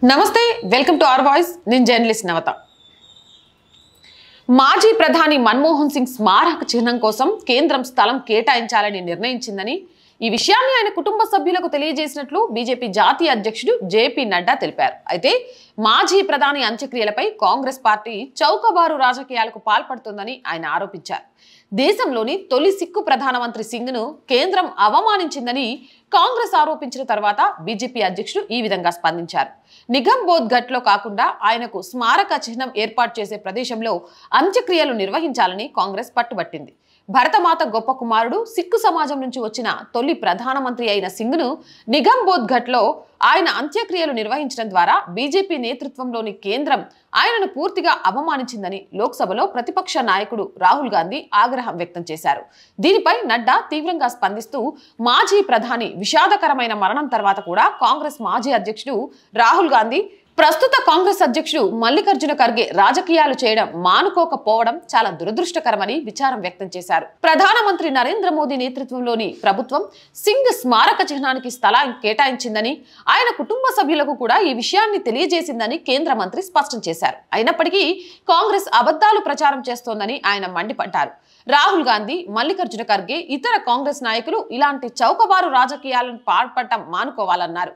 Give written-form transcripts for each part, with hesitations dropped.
నమస్తే welcome to our voice నేను journalist నవత మాజీ ప్రధాని మన్మోహన్ సింగ్ స్మారక చిహ్నం కోసం కేంద్రం స్థలం కేటాయించాలని నిర్ణయించిందని ఈ విషయాన్ని ఆయన కుటుంబ సభ్యులకు తెలియజేసినట్లు బీజేపీ జాతీయ అధ్యక్షుడు జేపీ నడ్డా తెలిపారు. అయితే మాజీ ప్రధాని అంత్యక్రియలపై కాంగ్రెస్ పార్టీ చౌకబారు రాజకీయాలకు పాల్పడుతోందని ఆయన ఆరోపించారు. దేశంలోని తొలి సిక్కు ప్రధానమంత్రి సింగ్ను కేంద్రం అవమానించిందని కాంగ్రెస్ ఆరోపించిన తర్వాత బీజేపీ అధ్యక్షుడు ఈ విధంగా స్పందించారు. నిగంబోధ్ ఘట్లో కాకుండా ఆయనకు స్మారక చిహ్నం ఏర్పాటు చేసే ప్రదేశంలో అంత్యక్రియలు నిర్వహించాలని కాంగ్రెస్ పట్టుబట్టింది. భరతమాత గొప్ప కుమారుడు సిక్కు సమాజం నుంచి వచ్చిన తొలి ప్రధానమంత్రి అయిన సింగ్ను నిగంబోధ్ ఘట్లో ఆయన అంత్యక్రియలు నిర్వహించడం ద్వారా బీజేపీ నేతృత్వంలోని కేంద్రం ఆయనను పూర్తిగా అవమానించిందని లోక్సభలో ప్రతిపక్ష నాయకుడు రాహుల్ గాంధీ ఆగ్రహం వ్యక్తం చేశారు. దీనిపై నడ్డా తీవ్రంగా స్పందిస్తూ మాజీ ప్రధాని విషాదకరమైన మరణం తర్వాత కూడా కాంగ్రెస్ మాజీ అధ్యక్షుడు రాహుల్ గాంధీ ప్రస్తుత కాంగ్రెస్ అధ్యక్షుడు మల్లికార్జున ఖర్గే రాజకీయాలు చేయడం మానుకోకపోవడం చాలా దురదృష్టకరమని విచారం వ్యక్తం చేశారు. ప్రధానమంత్రి నరేంద్ర మోదీ నేతృత్వంలోని ప్రభుత్వం సింగ్ స్మారక చిహ్నానికి స్థలం కేటాయించిందని ఆయన కుటుంబ సభ్యులకు కూడా ఈ విషయాన్ని తెలియజేసిందని కేంద్ర మంత్రి స్పష్టం చేశారు. అయినప్పటికీ కాంగ్రెస్ అబద్ధాలు ప్రచారం చేస్తోందని ఆయన మండిపడ్డారు. రాహుల్ గాంధీ, మల్లికార్జున ఖర్గే, ఇతర కాంగ్రెస్ నాయకులు ఇలాంటి చౌకబారు రాజకీయాలను పాల్పడటం మానుకోవాలన్నారు.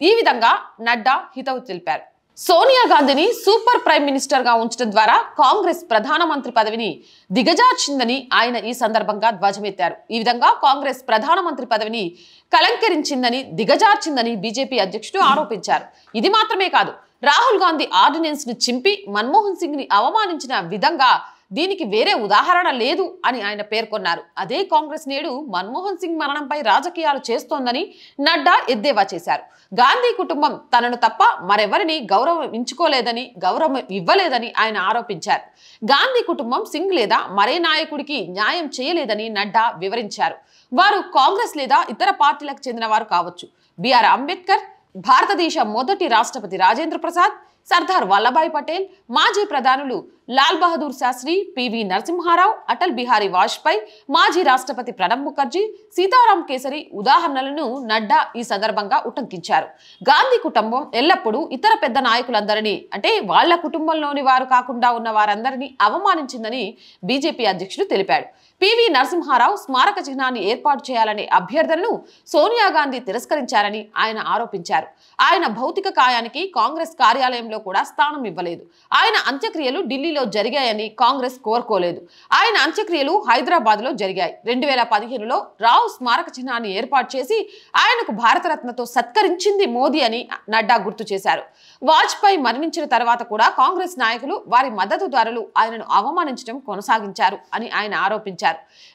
ఈ విధంగా నడ్డా హితవు తెలిపారు. సోనియా గాంధీని సూపర్ ప్రైమ్ మినిస్టర్ గా ఉంచడం ద్వారా కాంగ్రెస్ ప్రధానమంత్రి పదవిని దిగజార్చిందని ఆయన ఈ సందర్భంగా ధ్వజమెత్తారు. ఈ విధంగా కాంగ్రెస్ ప్రధానమంత్రి పదవిని కలంకరించిందని, దిగజార్చిందని బీజేపీ అధ్యక్షుడు ఆరోపించారు. ఇది మాత్రమే కాదు, రాహుల్ గాంధీ ఆర్డినెన్స్ ను చింపి మన్మోహన్ సింగ్ ని అవమానించిన విధంగా దీనికి వేరే ఉదాహరణ లేదు అని ఆయన పేర్కొన్నారు. అదే కాంగ్రెస్ నేడు మన్మోహన్ సింగ్ మరణంపై రాజకీయాలు చేస్తోందని నడ్డా ఎద్దేవా చేశారు. గాంధీ కుటుంబం తనను తప్ప మరెవరిని గౌరవం ఇవ్వలేదని ఆయన ఆరోపించారు. గాంధీ కుటుంబం సింగ్ లేదా మరే నాయకుడికి న్యాయం చేయలేదని నడ్డా వివరించారు. వారు కాంగ్రెస్ లేదా ఇతర పార్టీలకు చెందిన వారు కావచ్చు. బిఆర్ అంబేద్కర్, భారతదేశ మొదటి రాష్ట్రపతి రాజేంద్ర ప్రసాద్, సర్దార్ వల్లభాయ్ పటేల్, మాజీ ప్రధానులు లాల్ బహదూర్ శాస్త్రి, పివి నరసింహారావు, అటల్ బిహారీ వాజ్పేయి, మాజీ రాష్ట్రపతి ప్రణబ్ ముఖర్జీ, సీతారాం కేసరి ఉదాహరణలను నడ్డా ఈ సందర్భంగా ఉటంకించారు. గాంధీ కుటుంబం ఎల్లప్పుడూ ఇతర పెద్ద నాయకులందరినీ, అంటే వాళ్ల కుటుంబంలోని వారు కాకుండా ఉన్న వారందరినీ అవమానించిందని బీజేపీ అధ్యక్షుడు తెలిపాడు. పివి నరసింహారావు స్మారక చిహ్నాన్ని ఏర్పాటు చేయాలనే అభ్యర్థనను సోనియా గాంధీ తిరస్కరించారని ఆయన ఆరోపించారు. ఆయన భౌతిక కాయానికి కాంగ్రెస్ కార్యాలయంలో కూడా స్థానం ఇవ్వలేదు. ఆయన అంత్యక్రియలు ఢిల్లీలో జరిగాయని కాంగ్రెస్ కోరుకోలేదు. ఆయన అంత్యక్రియలు హైదరాబాద్ లో జరిగాయి. 2015లో రావు స్మారక చిహ్నాన్ని ఏర్పాటు చేసి ఆయనకు భారతరత్నతో సత్కరించింది మోదీ అని నడ్డా గుర్తు చేశారు. వాజ్పేయి మరణించిన తర్వాత కూడా కాంగ్రెస్ నాయకులు, వారి మద్దతుదారులు ఆయనను అవమానించడం కొనసాగించారు అని ఆయన ఆరోపించారు.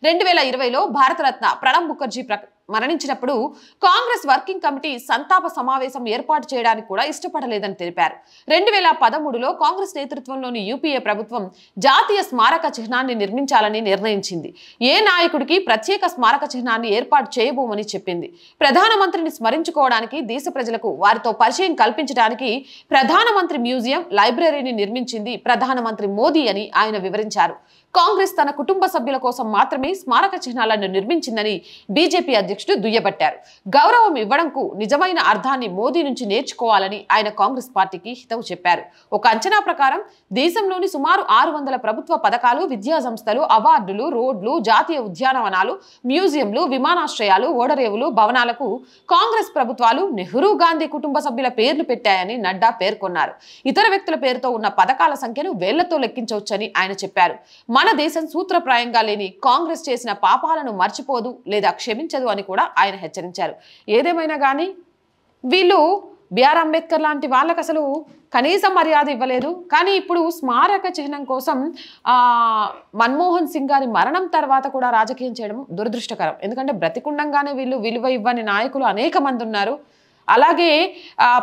2020లో భారతరత్న ప్రణబ్ ముఖర్జీ మరణించినప్పుడు కాంగ్రెస్ వర్కింగ్ కమిటీ సంతాప సమావేశం ఏర్పాటు చేయడానికి కూడా ఇష్టపడలేదని తెలిపారు. 2013లో కాంగ్రెస్ నేతృత్వంలోని యూపీఏ ప్రభుత్వం జాతీయ స్మారక చిహ్నాన్ని నిర్మించాలని నిర్ణయించింది. ఏ నాయకుడికి ప్రత్యేక స్మారక చిహ్నాన్ని ఏర్పాటు చేయబోమని చెప్పింది. ప్రధానమంత్రిని స్మరించుకోవడానికి, దేశ ప్రజలకు వారితో పరిచయం కల్పించడానికి ప్రధానమంత్రి మ్యూజియం, లైబ్రరీని నిర్మించింది ప్రధానమంత్రి మోదీ అని ఆయన వివరించారు. కాంగ్రెస్ తన కుటుంబ సభ్యుల కోసం మాత్రమే స్మారక చిహ్నాలను నిర్మించిందని బీజేపీ అధ్యక్షుడు దుయ్యబట్టారు. గౌరవం ఇవ్వడంకు నిజమైన అర్థాన్ని మోదీ నుంచి నేర్చుకోవాలని ఆయన కాంగ్రెస్ పార్టీకి హితవు చెప్పారు. ఒక అంచనా ప్రకారం దేశంలోని సుమారు 600 ప్రభుత్వ పథకాలు, విద్యా సంస్థలు, అవార్డులు, రోడ్లు, జాతీయ ఉద్యానవనాలు, మ్యూజియంలు, విమానాశ్రయాలు, ఓడరేవులు, భవనాలకు కాంగ్రెస్ ప్రభుత్వాలు నెహ్రూ, గాంధీ కుటుంబ సభ్యుల పేర్లు పెట్టాయని నడ్డా పేర్కొన్నారు. ఇతర వ్యక్తుల పేరుతో ఉన్న పథకాల సంఖ్యను వేళ్లతో లెక్కించవచ్చని ఆయన చెప్పారు. మన దేశం సూత్రప్రాయంగా లేని కాంగ్రెస్ చేసిన పాపాలను మర్చిపోదు లేదా క్షమించదు అని కూడా ఆయన హెచ్చరించారు. ఏదేమైనా కానీ వీళ్ళు బిఆర్ అంబేద్కర్ లాంటి వాళ్ళకి అసలు కనీస మర్యాద ఇవ్వలేదు. కానీ ఇప్పుడు స్మారక చిహ్నం కోసం మన్మోహన్ సింగ్ గారి మరణం తర్వాత కూడా రాజకీయం చేయడం దురదృష్టకరం. ఎందుకంటే బ్రతికుండంగానే వీళ్ళు విలువ ఇవ్వని నాయకులు అనేక మంది ఉన్నారు. అలాగే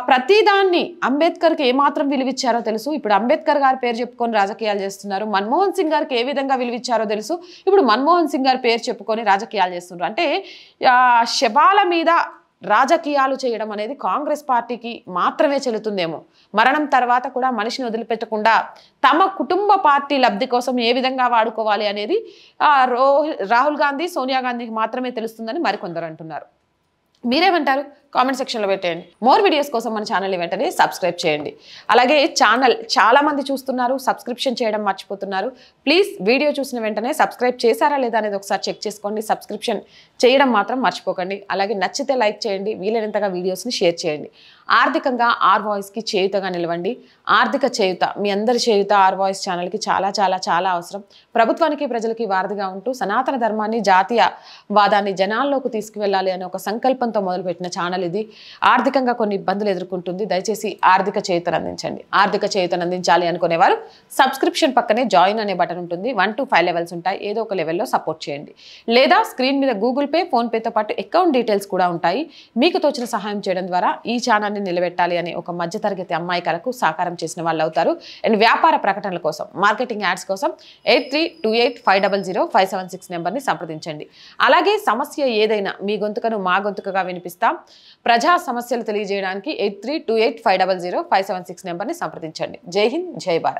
ప్రతిదాన్ని అంబేద్కర్కి ఏమాత్రం విలువిచ్చారో తెలుసు. ఇప్పుడు అంబేద్కర్ గారి పేరు చెప్పుకొని రాజకీయాలు చేస్తున్నారు. మన్మోహన్ సింగ్ గారికి ఏ విధంగా విలువిచ్చారో తెలుసు. ఇప్పుడు మన్మోహన్ సింగ్ గారి పేరు చెప్పుకొని రాజకీయాలు చేస్తున్నారు. అంటే శవాల మీద రాజకీయాలు చేయడం అనేది కాంగ్రెస్ పార్టీకి మాత్రమే చెల్లుతుందేమో. మరణం తర్వాత కూడా మనిషిని వదిలిపెట్టకుండా తమ కుటుంబ పార్టీ లబ్ధి కోసం ఏ విధంగా వాడుకోవాలి అనేది రాహుల్ గాంధీ, సోనియా గాంధీకి మాత్రమే తెలుస్తుందని మరికొందరు అంటున్నారు. మీరేమంటారు? కామెంట్ సెక్షన్లో పెట్టేయండి. మోర్ వీడియోస్ కోసం మన ఛానల్ని వెంటనే సబ్స్క్రైబ్ చేయండి. అలాగే ఛానల్ చాలామంది చూస్తున్నారు, సబ్స్క్రిప్షన్ చేయడం మర్చిపోతున్నారు. ప్లీజ్ వీడియో చూసిన వెంటనే సబ్స్క్రైబ్ చేశారా లేదా అనేది ఒకసారి చెక్ చేసుకోండి. సబ్స్క్రిప్షన్ చేయడం మాత్రం మర్చిపోకండి. అలాగే నచ్చితే లైక్ చేయండి, వీలైనంతగా వీడియోస్ని షేర్ చేయండి. ఆర్థికంగా ఆర్ వాయిస్కి చేయుతగా నిలవండి. ఆర్థిక చేయుత, మీ అందరి చేయుత ఆర్ వాయిస్ ఛానల్కి చాలా చాలా చాలా అవసరం. ప్రభుత్వానికి ప్రజలకి వారధిగా ఉంటూ సనాతన ధర్మాన్ని, జాతీయవాదాన్ని జనాల్లోకి తీసుకువెళ్ళాలి అనే ఒక సంకల్పంతో మొదలుపెట్టిన ఛానల్ ఇది. ఆర్థికంగా కొన్ని ఇబ్బందులు ఎదుర్కొంటుంది. దయచేసి ఆర్థిక చేయుతను అందించండి. ఆర్థిక చేయుతను అందించాలి అనుకునేవారు సబ్స్క్రిప్షన్ పక్కనే జాయిన్ అనే బటన్ ఉంటుంది. 1 to 5 లెవెల్స్ ఉంటాయి. ఏదో ఒక లెవెల్లో సపోర్ట్ చేయండి. లేదా స్క్రీన్ మీద గూగుల్ పే, ఫోన్ పేతో పాటు అకౌంట్ డీటెయిల్స్ కూడా ఉంటాయి. మీకు తోచిన సహాయం చేయడం ద్వారా ఈ ఛానల్ని నిలబెట్టాలి అనే ఒక మధ్యతరగతి అమ్మాయికలకు సాకారం చేసిన వాళ్ళు అవుతారు. అండ్ వ్యాపార ప్రకటనల కోసం, మార్కెటింగ్ యాడ్స్ కోసం 8328500576 నెంబర్ని సంప్రదించండి. అలాగే సమస్య ఏదైనా మీ గొంతుకను మా గొంతుకగా వినిపిస్తాం. ప్రజా సమస్యలు తెలియజేయడానికి 8328500576 నెంబర్ని సంప్రదించండి. జై హింద్, జై భారత్.